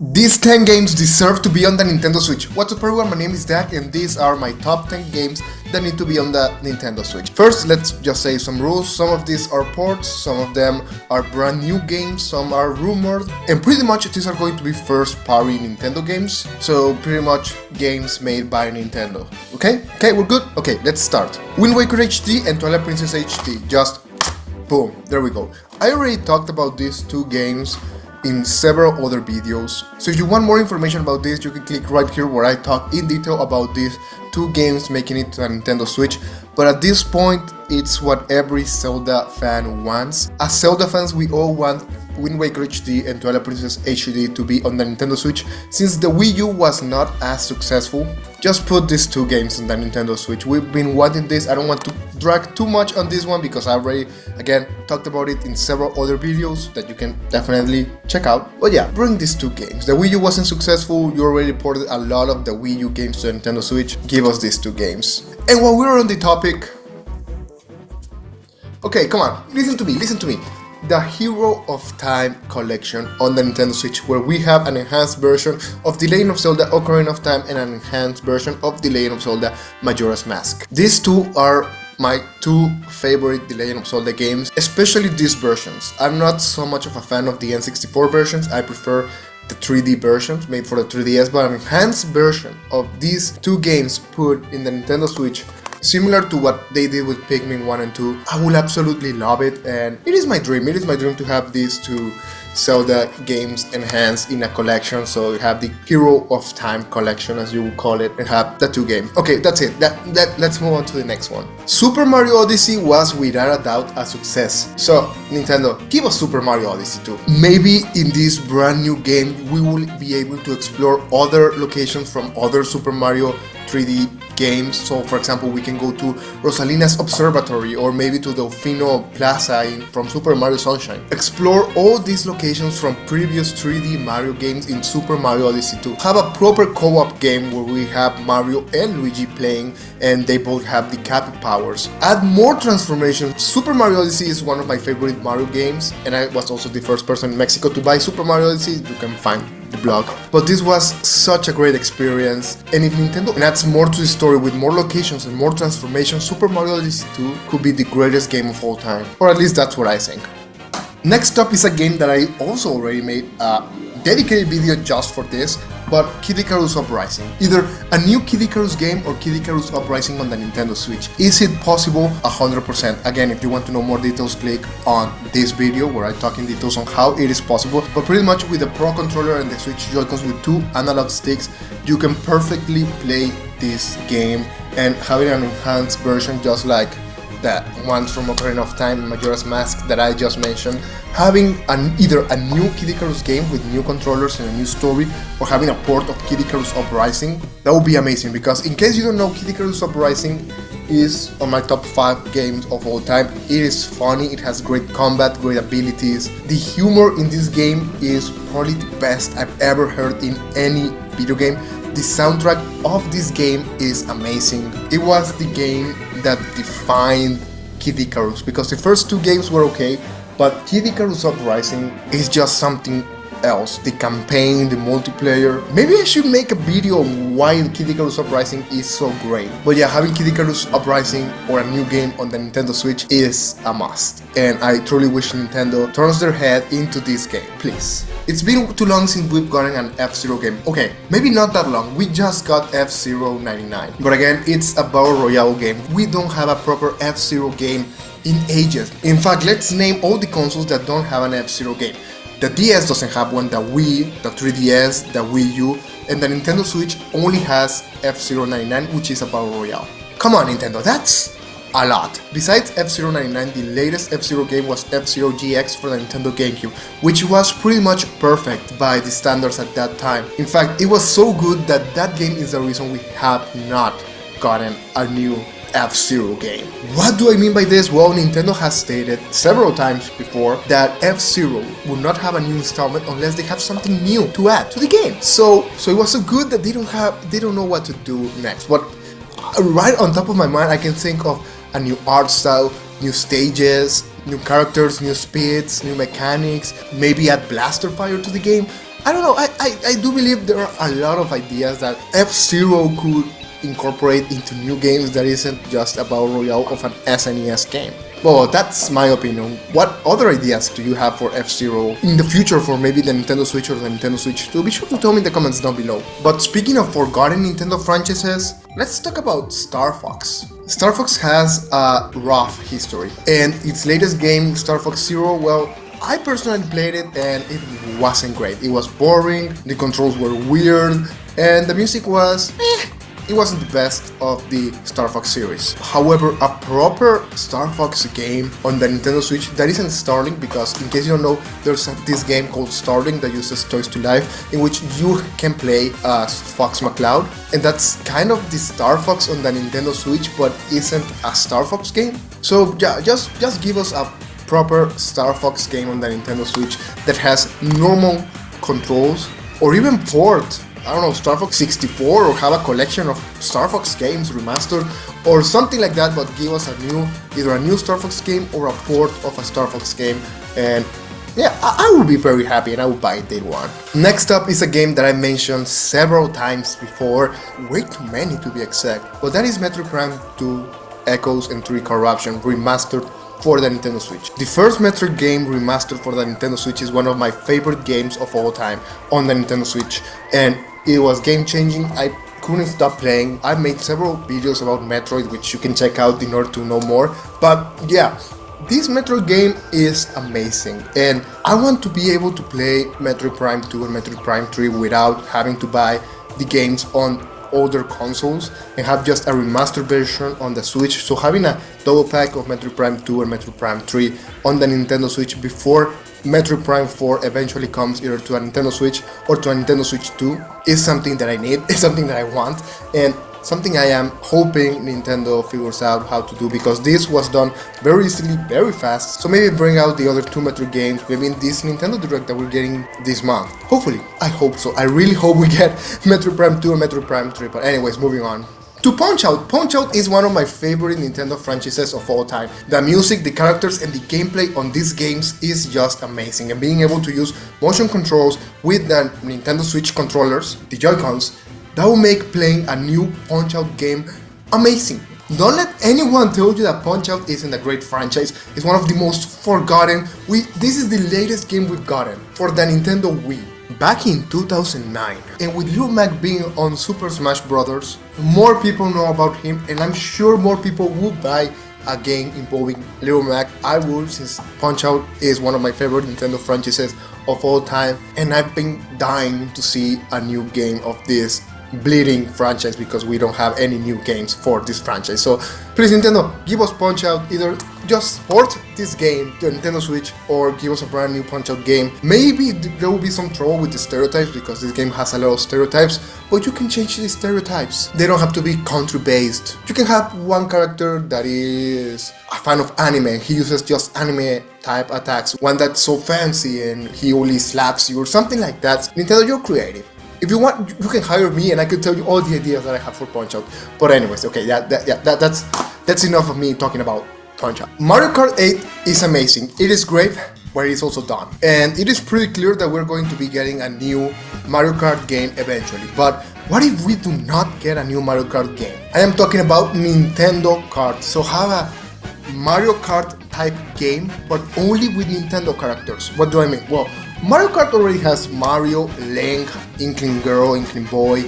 These 10 games deserve to be on the Nintendo Switch. What's up everyone, my name is DAGG and these are my top 10 games that need to be on the Nintendo Switch. First, let's just say some rules. Some of these are ports, some of them are brand new games, some are rumored, and pretty much these are going to be first party Nintendo games. So pretty much games made by Nintendo. Okay, we're good? Okay, let's start. Wind Waker HD and Twilight Princess HD. Just boom, there we go. I already talked about these two games in several other videos, so if you want more information about this, you can click right here where I talk in detail about these two games making it to a Nintendo Switch. But at this point, it's what every Zelda fan wants. As Zelda fans, we all want Wind Waker HD and Twilight Princess HD to be on the Nintendo Switch. Since the Wii U was not as successful, just put these two games on the Nintendo Switch. We've been wanting this. I don't want to drag too much on this one because I already, again, talked about it in several other videos that you can definitely check out. But yeah, bring these two games. The Wii U wasn't successful. You already ported a lot of the Wii U games to the Nintendo Switch. Give us these two games. And while we're on the topic, okay, come on, listen to me. The Hero of Time collection on the Nintendo Switch, where we have an enhanced version of The Legend of Zelda Ocarina of Time and an enhanced version of The Legend of Zelda Majora's Mask. These two are my two favorite The Legend of Zelda games, especially these versions. I'm not so much of a fan of the N64 versions. I prefer the 3D versions made for the 3DS, but an enhanced version of these two games put in the Nintendo Switch, similar to what they did with Pikmin 1 and 2, I will absolutely love it, and it is my dream to have these two Zelda games enhanced in a collection. So you have the Hero of Time collection, as you would call it, and have the two games. Okay, that's it. Let's move on to the next one. Super Mario Odyssey was without a doubt a success. So Nintendo, give us Super Mario Odyssey 2. Maybe in this brand new game we will be able to explore other locations from other Super Mario 3D games. So for example, we can go to Rosalina's Observatory or maybe to Delfino Plaza from Super Mario Sunshine. Explore all these locations from previous 3D Mario games in Super Mario Odyssey 2. Have a proper co-op game where we have Mario and Luigi playing and they both have the Cappy powers. Add more transformations. Super Mario Odyssey is one of my favorite Mario games, and I was also the first person in Mexico to buy Super Mario Odyssey. You can find the blog. But this was such a great experience, and if Nintendo adds more to the story with more locations and more transformations, Super Mario Odyssey 2 could be the greatest game of all time, or at least that's what I think. Next up is a game that I also already made a dedicated video just for this, but Icarus Uprising. Either a new Icarus game or Icarus Uprising on the Nintendo Switch. Is it possible? 100%. Again, if you want to know more details, click on this video where I talk in details on how it is possible. But pretty much with the Pro Controller and the Switch Joy-Cons with two analog sticks, you can perfectly play this game and have it an enhanced version just like the ones from Ocarina of Time and Majora's Mask that I just mentioned. Having either a new Icarus game with new controllers and a new story, or having a port of Icarus Uprising, that would be amazing. Because in case you don't know, Icarus Uprising is on my top 5 games of all time. It is funny, it has great combat, great abilities. The humor in this game is probably the best I've ever heard in any video game. The soundtrack of this game is amazing. It was the game that defined Icarus, because the first two games were okay, but Icarus Uprising is just something else. The campaign, the multiplayer. Maybe I should make a video on why Icarus Uprising is so great. But yeah, having Icarus Uprising or a new game on the Nintendo Switch is a must. And I truly wish Nintendo turns their head into this game, please. It's been too long since we've gotten an F-Zero game. Okay, maybe not that long. We just got F-Zero 99. But again, it's a Battle Royale game. We don't have a proper F-Zero game in ages. In fact, let's name all the consoles that don't have an F-Zero game. The DS doesn't have one, the Wii, the 3DS, the Wii U, and the Nintendo Switch only has F-Zero 99, which is a Battle Royale. Come on, Nintendo, that's a lot. Besides F-Zero 99, the latest F-Zero game was F-Zero GX for the Nintendo GameCube, which was pretty much perfect by the standards at that time. In fact, it was so good that that game is the reason we have not gotten a new F-Zero game. What do I mean by this? Well, Nintendo has stated several times before that F-Zero will not have a new installment unless they have something new to add to the game. So it was so good that they don't know what to do next. But right on top of my mind, I can think of a new art style, new stages, new characters, new speeds, new mechanics, maybe add blaster fire to the game. I don't know, I do believe there are a lot of ideas that F-Zero could incorporate into new games that isn't just a battle royale of an SNES game. Well, that's my opinion. What other ideas do you have for F-Zero in the future for maybe the Nintendo Switch or the Nintendo Switch 2? Be sure to tell me in the comments down below. But speaking of forgotten Nintendo franchises, let's talk about Star Fox. Star Fox has a rough history, and its latest game, Star Fox Zero, well, I personally played it and it wasn't great. It was boring, the controls were weird, and the music was it wasn't the best of the Star Fox series. However, a proper Star Fox game on the Nintendo Switch that isn't Starling, because in case you don't know, there's this game called Starling that uses Toys to Life, in which you can play as Fox McCloud, and that's kind of the Star Fox on the Nintendo Switch, but isn't a Star Fox game. So yeah, just give us a proper Star Fox game on the Nintendo Switch that has normal controls, or even port, I don't know, Star Fox 64, or have a collection of Star Fox games remastered or something like that, but give us either a new Star Fox game or a port of a Star Fox game, and yeah, I would be very happy and I would buy it day one. Next up is a game that I mentioned several times before, way too many to be exact, but that is Metroid Prime 2 Echoes and 3 Corruption remastered for the Nintendo Switch. The first Metroid game remastered for the Nintendo Switch is one of my favorite games of all time on the Nintendo Switch, and it was game changing. I couldn't stop playing. I made several videos about Metroid, which you can check out in order to know more, but yeah, this Metroid game is amazing, and I want to be able to play Metroid Prime 2 and Metroid Prime 3 without having to buy the games on older consoles and have just a remastered version on the Switch. So having a double pack of Metroid Prime 2 and Metroid Prime 3 on the Nintendo Switch before Metroid Prime 4 eventually comes either to a Nintendo Switch or to a Nintendo Switch 2 is something that I need, is something that I want, and something I am hoping Nintendo figures out how to do, because this was done very easily, very fast. So maybe bring out the other two Metroid games, maybe in this Nintendo Direct that we're getting this month. Hopefully, I hope so. I really hope we get Metroid Prime 2 and Metroid Prime 3, but anyways, moving on. To Punch-Out! Punch-Out is one of my favorite Nintendo franchises of all time. The music, the characters, and the gameplay on these games is just amazing, and being able to use motion controls with the Nintendo Switch controllers, the Joy-Cons, that will make playing a new Punch-Out game amazing. Don't let anyone tell you that Punch-Out isn't a great franchise. It's one of the most forgotten. This is the latest game we've gotten for the Nintendo Wii. Back in 2009, and with Lil Mac being on Super Smash Bros., more people know about him, and I'm sure more people would buy a game involving Lil Mac. I would, since Punch-Out is one of my favorite Nintendo franchises of all time, and I've been dying to see a new game of this bleeding franchise because we don't have any new games for this franchise. So please, Nintendo, give us Punch-Out. Either just port this game to Nintendo Switch or give us a brand new Punch-Out game. Maybe there will be some trouble with the stereotypes because this game has a lot of stereotypes, but you can change the stereotypes. They don't have to be country based. You can have one character that is a fan of anime. He uses just anime type attacks. One that's so fancy and he only slaps you or something like that. Nintendo, you're creative. If you want, you can hire me and I can tell you all the ideas that I have for Punch-Out. But anyways, okay, that's enough of me talking about Punch-Out. Mario Kart 8 is amazing. It is great, but it is also done. And it is pretty clear that we're going to be getting a new Mario Kart game eventually. But what if we do not get a new Mario Kart game? I am talking about Nintendo Kart. So have a Mario Kart type game, but only with Nintendo characters. What do I mean? Well, Mario Kart already has Mario, Link, Inkling Girl, Inkling Boy,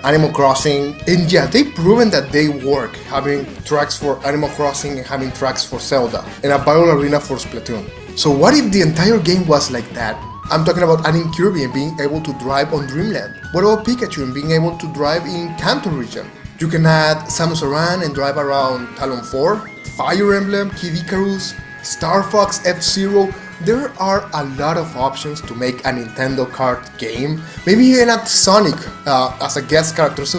Animal Crossing, and yeah, they've proven that they work, having tracks for Animal Crossing and having tracks for Zelda, and a battle arena for Splatoon. So what if the entire game was like that? I'm talking about adding Kirby and being able to drive on Dreamland. What about Pikachu and being able to drive in Kanto region? You can add Samus Aran and drive around Talon 4, Fire Emblem, Kid Icarus, Star Fox, F-Zero. There are a lot of options to make a Nintendo Kart game. Maybe even add Sonic as a guest character. So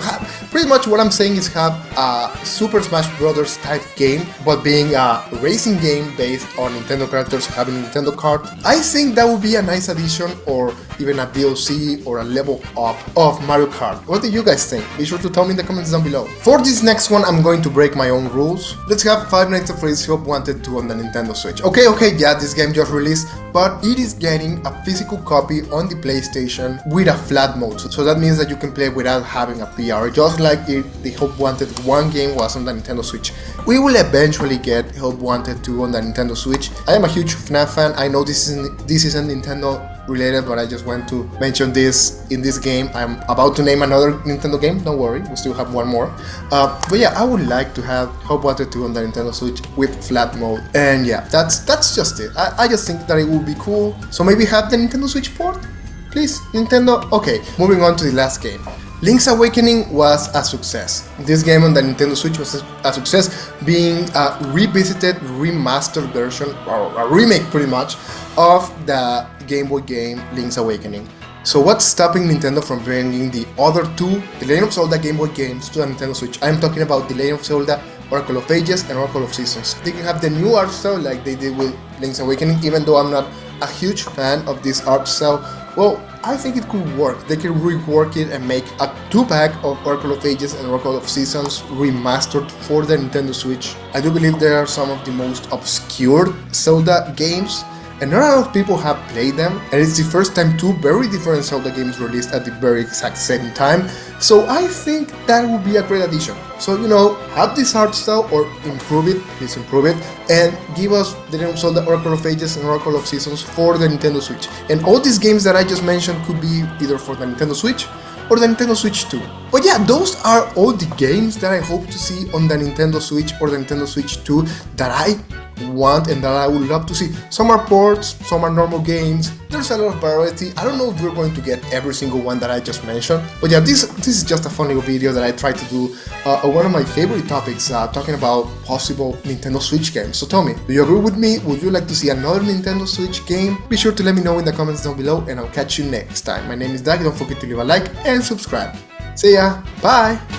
pretty much what I'm saying is have a Super Smash Bros. Type game, but being a racing game based on Nintendo characters having Nintendo Kart. I think that would be a nice addition, or even a DLC or a level up of Mario Kart. What do you guys think? Be sure to tell me in the comments down below. For this next one, I'm going to break my own rules. Let's have Five Nights at Freddy's Help Wanted 2 on the Nintendo Switch. Okay, yeah, this game just released, but it is getting a physical copy on the PlayStation with a flat mode. So that means that you can play without having a PR, just like the Help Wanted 1 game was on the Nintendo Switch. We will eventually get Help Wanted 2 on the Nintendo Switch. I am a huge FNAF fan. I know this isn't Nintendo related, but I just want to mention this in this game. I'm about to name another Nintendo game, don't worry, we still have one more. But yeah, I would like to have Help Wanted 2 on the Nintendo Switch with flat mode. And yeah, that's just it. I just think that it would be cool. So maybe have the Nintendo Switch port? Please, Nintendo? Okay, moving on to the last game. Link's Awakening was a success. This game on the Nintendo Switch was a success, being a revisited, remastered version, or a remake pretty much, of the Game Boy game Link's Awakening. So what's stopping Nintendo from bringing the other two The Legend of Zelda Game Boy games to the Nintendo Switch? I'm talking about The Legend of Zelda Oracle of Ages and Oracle of Seasons. They can have the new art style like they did with Link's Awakening, even though I'm not a huge fan of this art style. Well, I think it could work. They can rework it and make a 2-pack of Oracle of Ages and Oracle of Seasons remastered for the Nintendo Switch. I do believe they are some of the most obscure Zelda games, and not a lot of people have played them, and it's the first time two very different Zelda games released at the very exact same time, so I think that would be a great addition. So, you know, have this art style or improve it, please improve it, and give us The Legend of Zelda Oracle of Ages and Oracle of Seasons for the Nintendo Switch. And all these games that I just mentioned could be either for the Nintendo Switch or the Nintendo Switch 2. But yeah, those are all the games that I hope to see on the Nintendo Switch or the Nintendo Switch 2 that I want and that I would love to see. Some are ports, some are normal games. There's a lot of variety. I don't know if we're going to get every single one that I just mentioned, but yeah, this is just a funny video that I tried to do on one of my favorite topics, talking about possible Nintendo Switch games. So tell me, do you agree with me? Would you like to see another Nintendo Switch game? Be sure to let me know in the comments down below, and I'll catch you next time. My name is DAGG. Don't forget to leave a like and subscribe. See ya, bye!